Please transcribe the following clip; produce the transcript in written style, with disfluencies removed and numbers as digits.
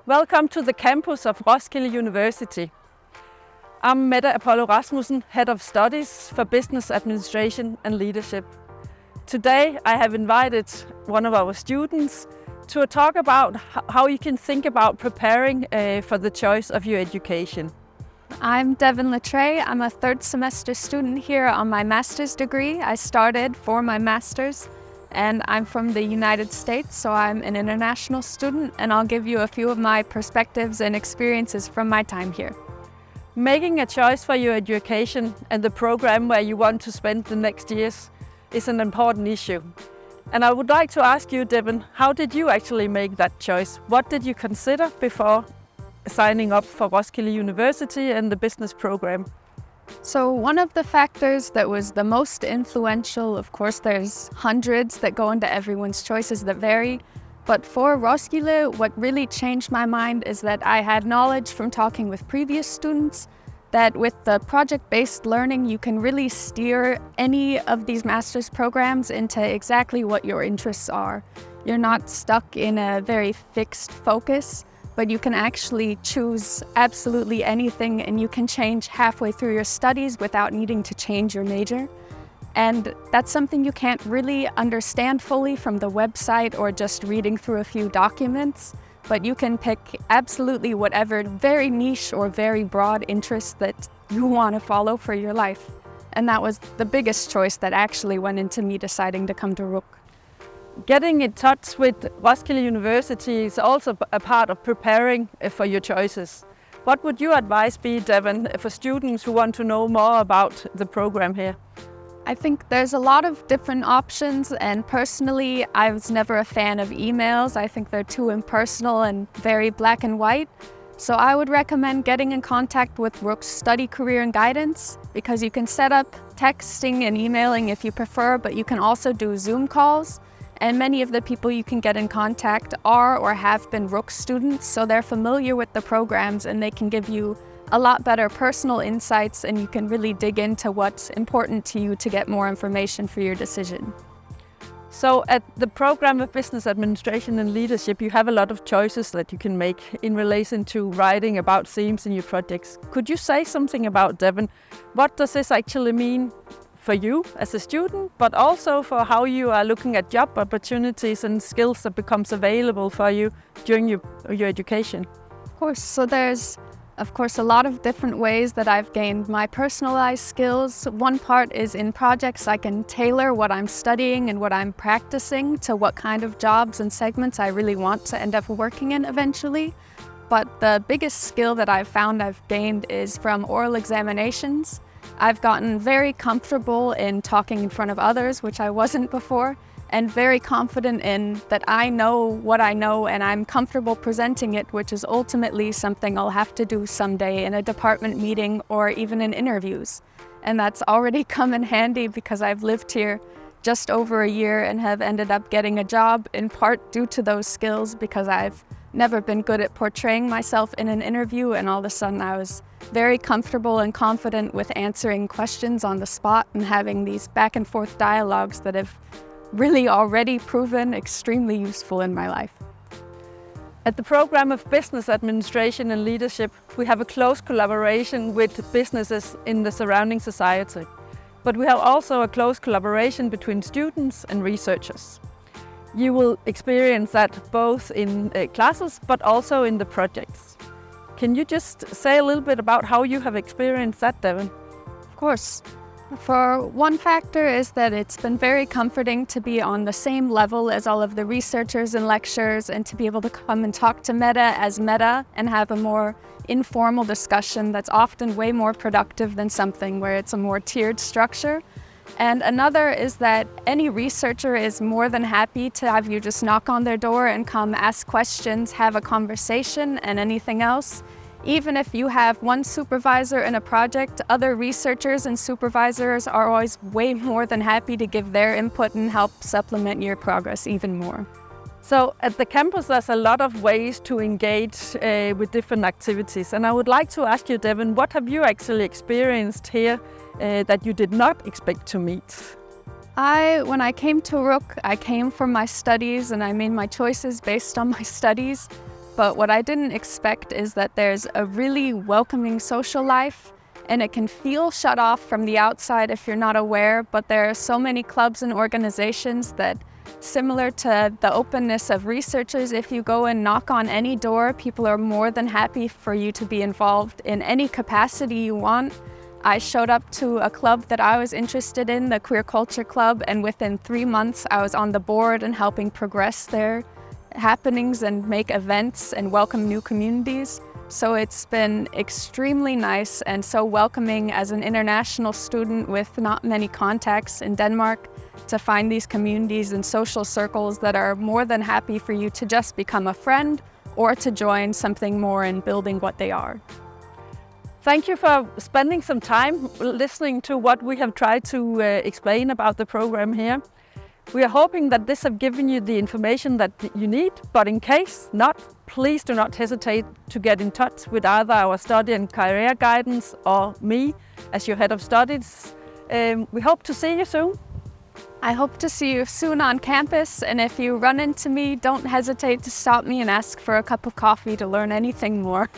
Welcome to the campus of Roskilde University. I'm Mette Apollo Rasmussen, Head of Studies for Business Administration and Leadership. Today I have invited one of our students to talk about how you can think about preparing for the choice of your education. I'm Devan La Tray. I'm a third semester student here on my master's degree. I started for my master's and I'm from the United States, so I'm an international student, and I'll give you a few of my perspectives and experiences from my time here. Making a choice for your education and the program where you want to spend the next years is an important issue. And I would like to ask you, Devan, how did you actually make that choice? What did you consider before signing up for Roskilde University and the business program? So one of the factors that was the most influential, of course there's hundreds that go into everyone's choices that vary, but for Roskilde, what really changed my mind is that I had knowledge from talking with previous students that with the project-based learning, you can really steer any of these master's programs into exactly what your interests are. You're not stuck in a very fixed focus, but you can actually choose absolutely anything, and you can change halfway through your studies without needing to change your major. And that's something you can't really understand fully from the website or just reading through a few documents, but you can pick absolutely whatever very niche or very broad interest that you want to follow for your life. And that was the biggest choice that actually went into me deciding to come to RUC. Getting in touch with Roskilde University is also a part of preparing for your choices. What would your advice be, Devan, for students who want to know more about the program here? I think there's a lot of different options, and personally I was never a fan of emails. I think they're too impersonal and very black and white. So I would recommend getting in contact with RUC's Study, Career and Guidance, because you can set up texting and emailing if you prefer, but you can also do Zoom calls. And many of the people you can get in contact are or have been RUC students, so they're familiar with the programs and they can give you a lot better personal insights, and you can really dig into what's important to you to get more information for your decision. So at the program of Business Administration and Leadership, you have a lot of choices that you can make in relation to writing about themes in your projects. Could you say something about, Devan, what does this actually mean for you as a student, but also for how you are looking at job opportunities and skills that becomes available for you during your education? Of course, so there's of course a lot of different ways that I've gained my personalized skills. One part is in projects I can tailor what I'm studying and what I'm practicing to what kind of jobs and segments I really want to end up working in eventually. But the biggest skill that I've found I've gained is from oral examinations. I've gotten very comfortable in talking in front of others, which I wasn't before, and very confident in that I know what I know and I'm comfortable presenting it, which is ultimately something I'll have to do someday in a department meeting or even in interviews. And that's already come in handy because I've lived here just over a year and have ended up getting a job in part due to those skills, because I've never been good at portraying myself in an interview, and all of a sudden I was very comfortable and confident with answering questions on the spot and having these back and forth dialogues that have really already proven extremely useful in my life. At the program of Business Administration and Leadership, we have a close collaboration with businesses in the surrounding society. But we have also a close collaboration between students and researchers. You will experience that both in classes, but also in the projects. Can you just say a little bit about how you have experienced that, Devan? Of course. For one factor is that it's been very comforting to be on the same level as all of the researchers and lecturers, and to be able to come and talk to Mette as Mette and have a more informal discussion that's often way more productive than something where it's a more tiered structure. And another is that any researcher is more than happy to have you just knock on their door and come ask questions, have a conversation, and anything else. Even if you have one supervisor in a project, other researchers and supervisors are always way more than happy to give their input and help supplement your progress even more. So at the campus there's a lot of ways to engage with different activities, and I would like to ask you, Devan, what have you actually experienced here that you did not expect to meet? When I came to RUC, I came from my studies and I made my choices based on my studies. but what I didn't expect is that there's a really welcoming social life, and it can feel shut off from the outside if you're not aware, but there are so many clubs and organizations that, similar to the openness of researchers, if you go and knock on any door, people are more than happy for you to be involved in any capacity you want. I showed up to a club that I was interested in, the Queer Culture Club, and within 3 months I was on the board and helping progress their happenings and make events and welcome new communities. So it's been extremely nice and so welcoming as an international student with not many contacts in Denmark to find these communities and social circles that are more than happy for you to just become a friend or to join something more in building what they are. Thank you for spending some time listening to what we have tried to explain about the program here. We are hoping that this has given you the information that you need, but in case not, please do not hesitate to get in touch with either our study and career guidance or me as your head of studies. We hope to see you soon. I hope to see you soon on campus, and if you run into me, don't hesitate to stop me and ask for a cup of coffee to learn anything more.